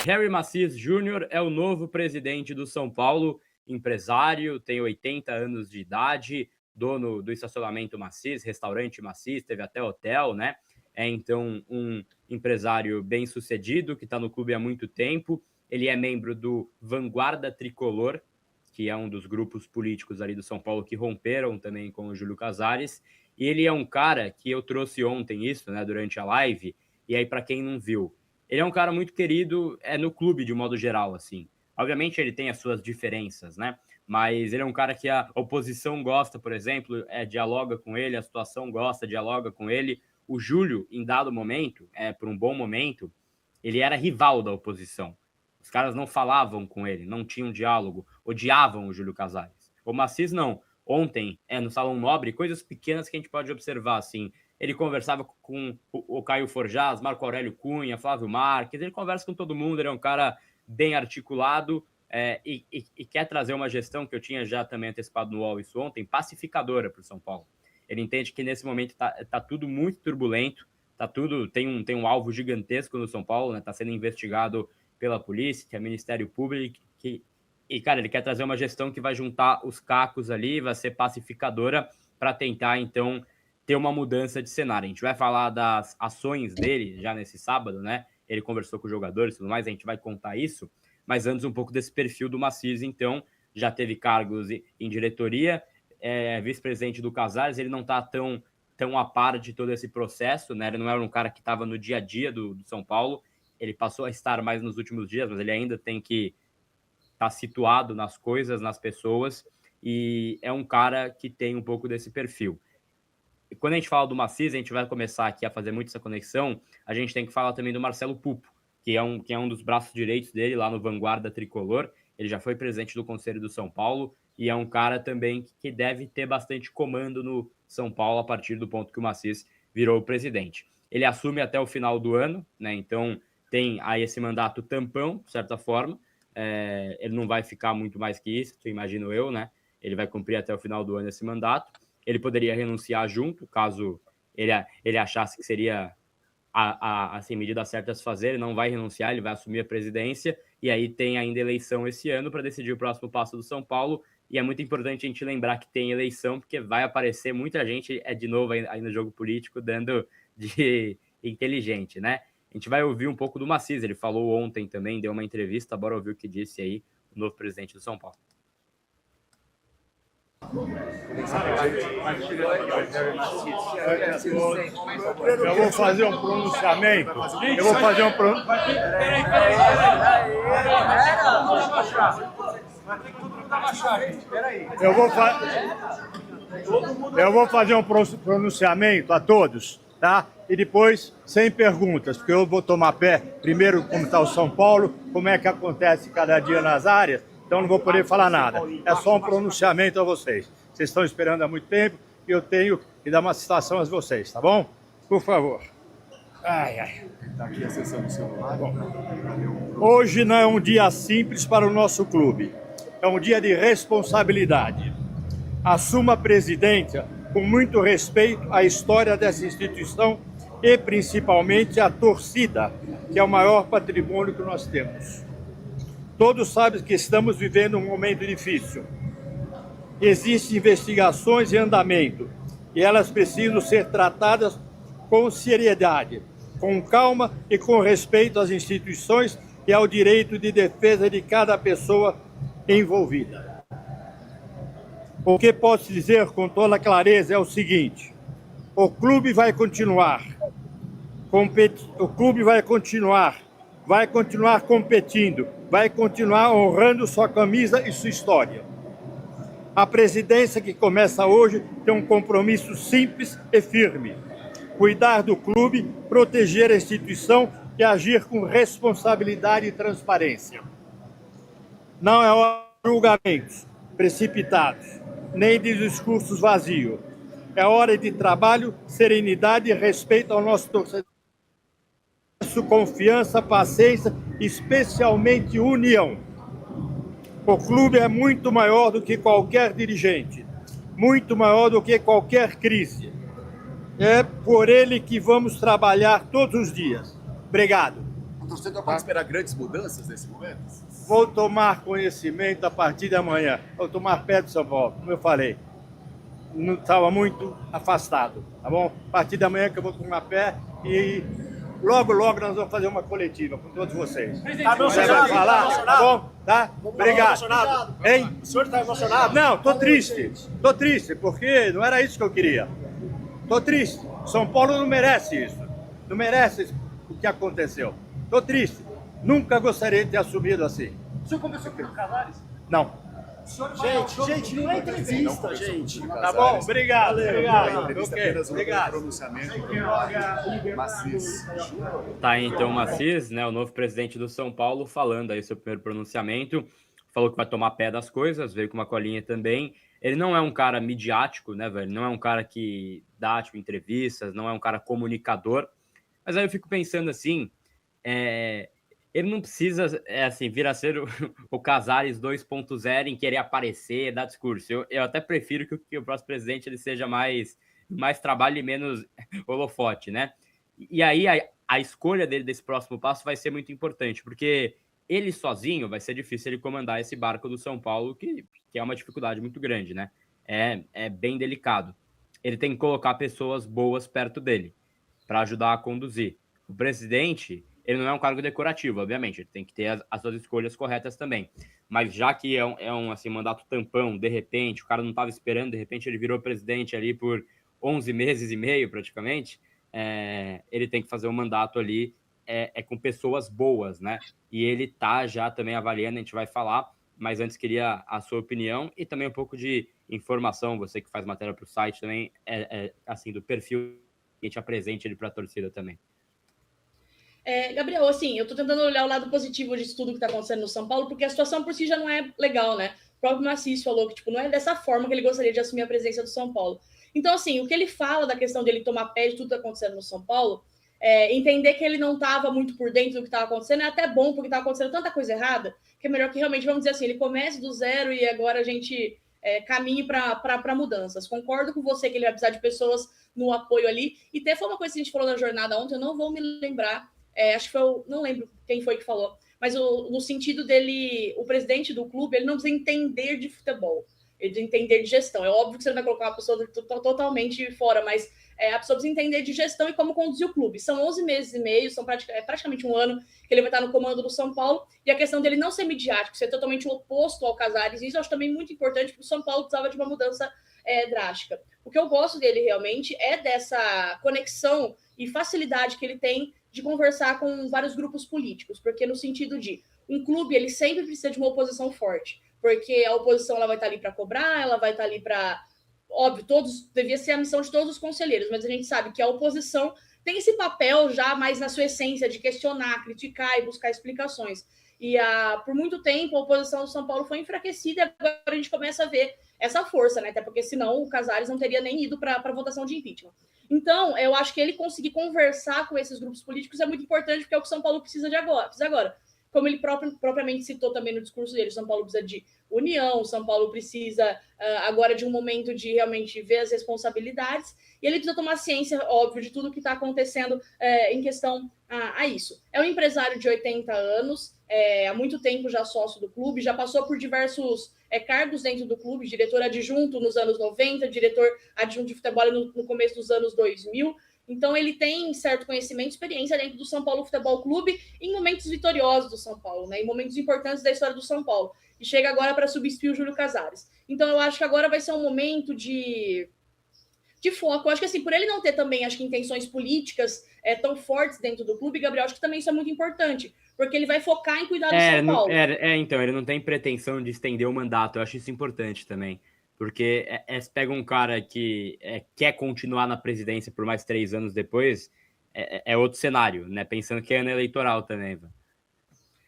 Harry Macias Júnior é o novo presidente do São Paulo, empresário, tem 80 anos de idade, dono do estacionamento Macias, restaurante Macias, teve até hotel, né? É então um empresário bem-sucedido que está no clube há muito tempo. Ele é membro do Vanguarda Tricolor, que é um dos grupos políticos ali do São Paulo que romperam também com o Júlio Casares. E ele é um cara que eu trouxe ontem isso, né, durante a live. E aí, para quem não viu, ele é um cara muito querido no clube, de modo geral, assim. Obviamente ele tem as suas diferenças, né? Mas ele é um cara que a oposição gosta, por exemplo, dialoga com ele, a situação gosta, dialoga com ele. O Júlio, em dado momento, por um bom momento, ele era rival da oposição. Os caras não falavam com ele, não tinham diálogo, odiavam o Júlio Casares. O Macias não. Ontem, no Salão Nobre, coisas pequenas que a gente pode observar, assim. Ele conversava com o Caio Forjaz, Marco Aurélio Cunha, Flávio Marques, ele conversa com todo mundo, ele é um cara bem articulado e quer trazer uma gestão que eu tinha já também antecipado no UOL isso ontem, pacificadora para o São Paulo. Ele entende que nesse momento tá tudo muito turbulento, tem um alvo gigantesco no São Paulo, né? Tá sendo investigado pela polícia, que é Ministério Público, e, cara, ele quer trazer uma gestão que vai juntar os cacos ali, vai ser pacificadora para tentar, então, ter uma mudança de cenário. A gente vai falar das ações dele já nesse sábado, né? Ele conversou com os jogadores e tudo mais, a gente vai contar isso, mas antes um pouco desse perfil do Macias, então, já teve cargos em diretoria, vice-presidente do Casares, ele não está tão a par de todo esse processo, né? Ele não era um cara que estava no dia a dia do São Paulo, ele passou a estar mais nos últimos dias, mas ele ainda tem que estar situado nas coisas, nas pessoas, e é um cara que tem um pouco desse perfil. E quando a gente fala do Macias, a gente vai começar aqui a fazer muito essa conexão, a gente tem que falar também do Marcelo Pupo, que é um dos braços direitos dele lá no Vanguarda Tricolor. Ele já foi presidente do Conselho do São Paulo e é um cara também que deve ter bastante comando no São Paulo a partir do ponto que o Macias virou o presidente. Ele assume até o final do ano, né? Então tem aí esse mandato tampão, de certa forma. Ele não vai ficar muito mais que isso, imagino eu, né? Ele vai cumprir até o final do ano esse mandato. Ele poderia renunciar junto, caso ele achasse que seria assim, medida certa a se fazer. Ele não vai renunciar, ele vai assumir a presidência, e aí tem ainda eleição esse ano para decidir o próximo passo do São Paulo, e é muito importante a gente lembrar que tem eleição, porque vai aparecer muita gente, de novo aí no jogo político, dando de inteligente, né? A gente vai ouvir um pouco do Macias, ele falou ontem também, deu uma entrevista, bora ouvir o que disse aí o novo presidente do São Paulo. Eu vou fazer um pronunciamento. Eu vou fazer um pronunciamento a todos, tá? E depois, sem perguntas, porque eu vou tomar pé, primeiro, como está o São Paulo, como é que acontece cada dia nas áreas, então não vou poder falar nada. É só um pronunciamento a vocês. Vocês estão esperando há muito tempo e eu tenho que dar uma citação a vocês, tá bom? Por favor. Está aqui a sessão do celular. Bom, hoje não é um dia simples para o nosso clube. É um dia de responsabilidade. Assuma a presidência com muito respeito à história dessa instituição e principalmente à torcida, que é o maior patrimônio que nós temos. Todos sabem que estamos vivendo um momento difícil. Existem investigações em andamento e elas precisam ser tratadas com seriedade, com calma e com respeito às instituições e ao direito de defesa de cada pessoa envolvida. O que posso dizer com toda clareza é o seguinte: o clube vai continuar competindo, vai continuar honrando sua camisa e sua história. A presidência que começa hoje tem um compromisso simples e firme: cuidar do clube, proteger a instituição e agir com responsabilidade e transparência. Não é hora de julgamentos precipitados, nem de discursos vazios. É hora de trabalho, serenidade e respeito ao nosso torcedor. Confiança, paciência, especialmente união. O clube é muito maior do que qualquer dirigente, muito maior do que qualquer crise. É por ele que vamos trabalhar todos os dias. Obrigado. O torcedor pode esperar grandes mudanças nesse momento? Vou tomar conhecimento a partir de amanhã. Vou tomar pé do São Paulo, como eu falei. Não estava muito afastado, tá bom? A partir de amanhã que eu vou tomar pé e logo nós vamos fazer uma coletiva com todos vocês. Tá emocionado? Falar, tá bom? Tá? Obrigado. Hein? O senhor está emocionado? Não, tô triste. Tô triste, porque não era isso que eu queria. Tô triste. São Paulo não merece isso. Não merece o que aconteceu. Tô triste. Nunca gostaria de ter assumido assim. O senhor conversou com o Casares? Não. Gente, não é entrevista, gente. Tá bom, obrigado. Obrigado. Obrigado. Pronunciamento do Maciz. Tá aí, então, o Maciz, né, o novo presidente do São Paulo, falando aí seu primeiro pronunciamento. Falou que vai tomar pé das coisas, veio com uma colinha também. Ele não é um cara midiático, né, velho? Não é um cara que dá, tipo, entrevistas, não é um cara comunicador. Mas aí eu fico pensando assim, ele não precisa, assim, vir a ser o Casares 2.0 em querer aparecer, dar discurso. Eu até prefiro que o próximo presidente ele seja mais trabalho e menos holofote, né? E aí a escolha dele desse próximo passo vai ser muito importante, porque ele sozinho vai ser difícil ele comandar esse barco do São Paulo, que é uma dificuldade muito grande, né? É bem delicado. Ele tem que colocar pessoas boas perto dele para ajudar a conduzir. O presidente, ele não é um cargo decorativo, obviamente, ele tem que ter as suas escolhas corretas também. Mas já que é um assim, mandato tampão, de repente, o cara não estava esperando, de repente ele virou presidente ali por 11 meses e meio, praticamente, ele tem que fazer um mandato ali com pessoas boas, né? E ele tá já também avaliando, a gente vai falar, mas antes queria a sua opinião e também um pouco de informação, você que faz matéria para o site também, assim, do perfil que a gente apresente ele para a torcida também. Gabriel, assim, eu tô tentando olhar o lado positivo disso tudo que tá acontecendo no São Paulo, porque a situação por si já não é legal, né? O próprio Maciz falou que, tipo, não é dessa forma que ele gostaria de assumir a presença do São Paulo. Então, assim, o que ele fala da questão dele tomar pé de tudo que tá acontecendo no São Paulo, entender que ele não estava muito por dentro do que estava acontecendo é até bom, porque tá acontecendo tanta coisa errada, que é melhor que realmente, vamos dizer assim, ele comece do zero e agora a gente caminhe para mudanças. Concordo com você que ele vai precisar de pessoas no apoio ali. E até foi uma coisa que a gente falou na jornada ontem, eu não vou me lembrar, acho que foi, não lembro quem foi que falou, mas no sentido dele, o presidente do clube, ele não precisa entender de futebol, ele precisa entender de gestão. É óbvio que você não vai colocar uma pessoa totalmente fora, mas a pessoa precisa entender de gestão e como conduzir o clube. São 11 meses e meio, praticamente um ano que ele vai estar no comando do São Paulo, e a questão dele não ser midiático, ser totalmente o oposto ao Casares, isso eu acho também muito importante, porque o São Paulo precisava de uma mudança drástica. O que eu gosto dele realmente é dessa conexão e facilidade que ele tem de conversar com vários grupos políticos, porque no sentido de um clube, ele sempre precisa de uma oposição forte, porque a oposição ela vai estar ali para cobrar, ela vai estar ali para... Óbvio, devia ser a missão de todos os conselheiros, mas a gente sabe que a oposição tem esse papel já mais na sua essência de questionar, criticar e buscar explicações. E por muito tempo a oposição do São Paulo foi enfraquecida e agora a gente começa a ver essa força, né? Até porque senão o Casares não teria nem ido para a votação de impeachment. Então, eu acho que ele conseguir conversar com esses grupos políticos é muito importante, porque é o que o São Paulo precisa agora. Como ele propriamente citou também no discurso dele, o São Paulo precisa de união, o São Paulo precisa agora de um momento de realmente ver as responsabilidades, e ele precisa tomar ciência, óbvio, de tudo que está acontecendo em questão a isso. É um empresário de 80 anos, há muito tempo já sócio do clube, já passou por diversos cargos dentro do clube, diretor adjunto nos anos 90, diretor adjunto de futebol no começo dos anos 2000, então ele tem certo conhecimento e experiência dentro do São Paulo Futebol Clube em momentos vitoriosos do São Paulo, né, em momentos importantes da história do São Paulo, e chega agora para substituir o Júlio Casares. Então eu acho que agora vai ser um momento de foco. Eu acho que assim, por ele não ter também, acho que intenções políticas tão fortes dentro do clube, Gabriel, acho que também isso é muito importante, porque ele vai focar em cuidar do São Paulo. Então, ele não tem pretensão de estender o mandato, eu acho isso importante também, porque se pega um cara que quer continuar na presidência por mais 3 anos depois, é outro cenário, né, pensando que é ano eleitoral também, Ivan.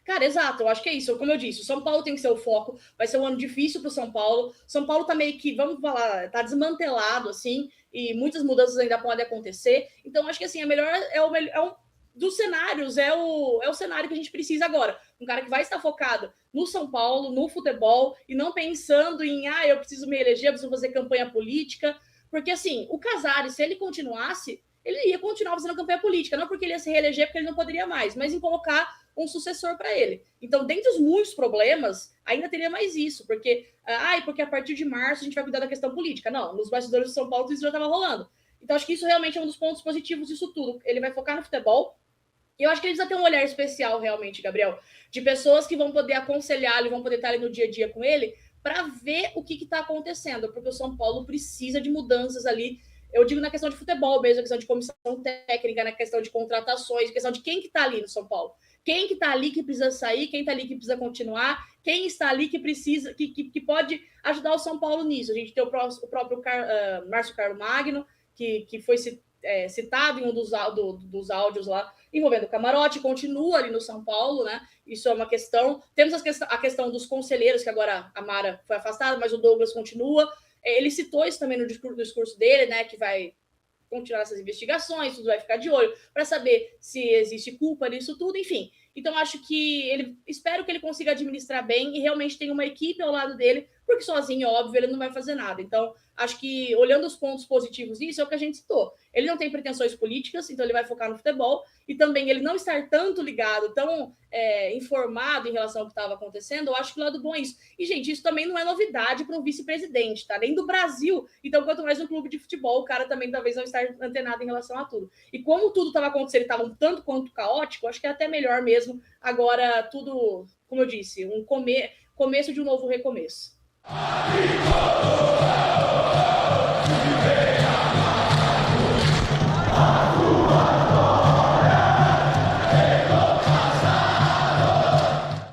Cara, exato, eu acho que é isso. Como eu disse, o São Paulo tem que ser o foco, vai ser um ano difícil para o São Paulo. São Paulo tá meio que, vamos falar, tá desmantelado, assim, e muitas mudanças ainda podem acontecer. Então, acho que assim, dos cenários, é o cenário que a gente precisa agora. Um cara que vai estar focado no São Paulo, no futebol, e não pensando em, eu preciso me eleger, eu preciso fazer campanha política. Porque, assim, o Casares, se ele continuasse, ele ia continuar fazendo campanha política, não porque ele ia se reeleger, porque ele não poderia mais, mas em colocar um sucessor para ele. Então, dentre os muitos problemas, ainda teria mais isso, porque a partir de março a gente vai cuidar da questão política. Não, nos bastidores de São Paulo isso já estava rolando. Então, acho que isso realmente é um dos pontos positivos disso tudo. Ele vai focar no futebol. E eu acho que ele precisa ter um olhar especial, realmente, Gabriel, de pessoas que vão poder aconselhá-lo, vão poder estar ali no dia a dia com ele, para ver o que está acontecendo, porque o São Paulo precisa de mudanças ali. Eu digo na questão de futebol mesmo, na questão de comissão técnica, na questão de contratações, na questão de quem que está ali no São Paulo. Quem que está ali que precisa sair, quem está ali que precisa continuar, quem está ali que precisa, que pode ajudar o São Paulo nisso. A gente tem o próprio Márcio Carlos Magno, que foi citado em um dos áudios lá, envolvendo o Camarote, continua ali no São Paulo, né? Isso é uma questão. Temos a questão dos conselheiros, que agora a Mara foi afastada, mas o Douglas continua. Ele citou isso também no discurso dele, né? Que vai continuar essas investigações, tudo vai ficar de olho, para saber se existe culpa nisso tudo, enfim. Então, acho que espero que ele consiga administrar bem e realmente tenha uma equipe ao lado dele, porque sozinho, óbvio, ele não vai fazer nada. Então, acho que, olhando os pontos positivos disso, é o que a gente citou. Ele não tem pretensões políticas, então ele vai focar no futebol, e também ele não estar tanto ligado, tão informado em relação ao que estava acontecendo, eu acho que o lado bom é isso. E, gente, isso também não é novidade para um vice-presidente, tá? Nem do Brasil. Então, quanto mais um clube de futebol, o cara também talvez não estar antenado em relação a tudo. E como tudo estava acontecendo, estava um tanto quanto caótico, acho que é até melhor mesmo. Agora, tudo, como eu disse, começo de um novo recomeço.